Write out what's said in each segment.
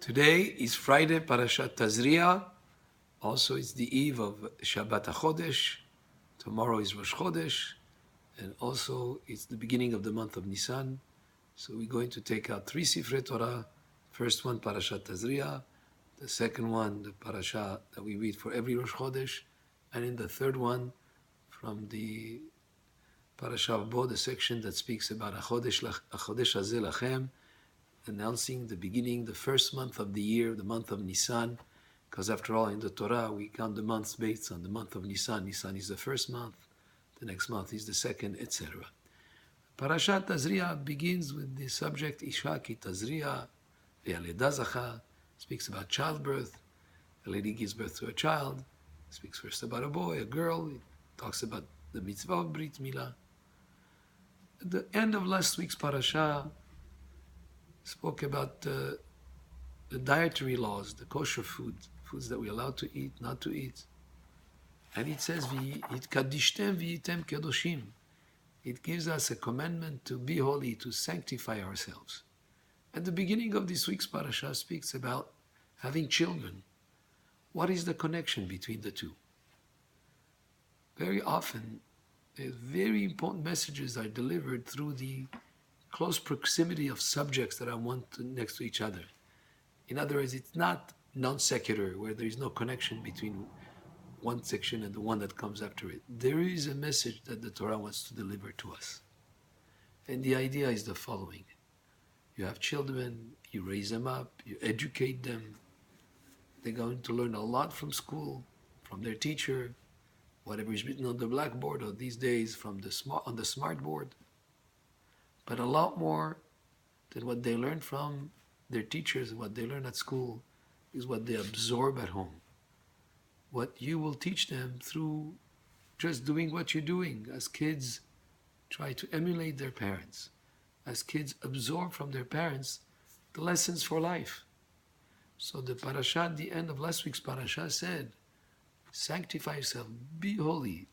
Today is Friday, Parashat Tazria. Also, it's the eve of Shabbat HaChodesh. Tomorrow is Rosh Chodesh. And also, it's the beginning of the month of Nisan. So we're going to take out 3 Sifrei Torah. First one, Parashat Tazria. The second one, the Parasha that we read for every Rosh Chodesh. And in the third one, from the Parasha of Bo, the section that speaks about HaChodesh Hazeh Lachem, announcing the beginning, the first month of the year, the month of Nisan, because after all, in the Torah, we count the months based on the month of Nisan. Nisan is the first month, the next month is the second, etc. Parashat Tazria begins with the subject Isha ki Tazria, ve'aleda zacha, speaks about childbirth. A lady gives birth to a child, speaks first about a boy, a girl, it talks about the mitzvah of Brit Milah. At the end of last week's parasha, spoke about the dietary laws, the kosher foods that we're allowed to eat, not to eat. And it says, "V'yitkadishtem v'yitem kedoshim." It gives us a commandment to be holy, to sanctify ourselves. At the beginning of this week's parasha speaks about having children. What is the connection between the two? Very often, very important messages are delivered through the close proximity of subjects that are next to each other. In other words, it's not non-secular, where there is no connection between one section and the one that comes after it. There is a message that the Torah wants to deliver to us. And the idea is the following. You have children, you raise them up, you educate them. They're going to learn a lot from school, from their teacher, whatever is written on the blackboard, or these days on the smart board. But a lot more than what they learn from their teachers and what they learn at school is what they absorb at home. What you will teach them through just doing what you're doing. As kids try to emulate their parents. As kids absorb from their parents the lessons for life. So the parasha at the end of last week's parasha said, sanctify yourself, be holy.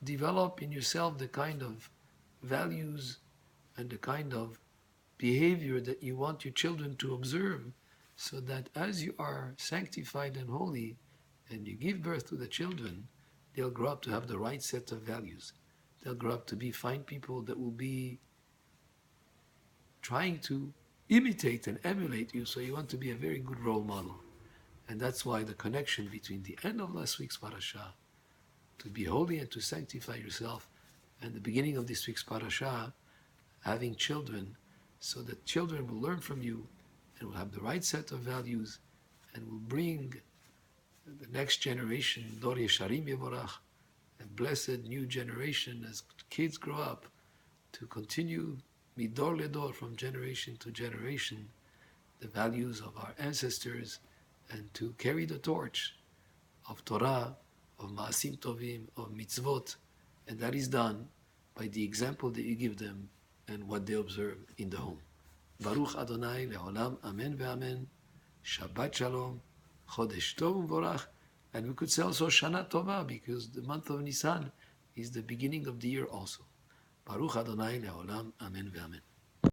Develop in yourself the kind of values and the kind of behavior that you want your children to observe, so that as you are sanctified and holy and you give birth to the children, they'll grow up to have the right set of values. They'll grow up to be fine people that will be trying to imitate and emulate you, so you want to be a very good role model. And that's why the connection between the end of last week's parasha, to be holy and to sanctify yourself, and the beginning of this week's parasha, having children, so that children will learn from you and will have the right set of values and will bring the next generation, Dor Yesharim Yevorach, a blessed new generation as kids grow up, to continue midor ledor, from generation to generation, the values of our ancestors, and to carry the torch of Torah, of Ma'asim Tovim, of mitzvot. And that is done by the example that you give them and what they observe in the home. Baruch Adonai le'olam, amen ve'amen. Shabbat shalom, chodesh tov u'vorach. And we could say also Shana Tova, because the month of Nisan is the beginning of the year also. Baruch Adonai le'olam, amen ve'amen.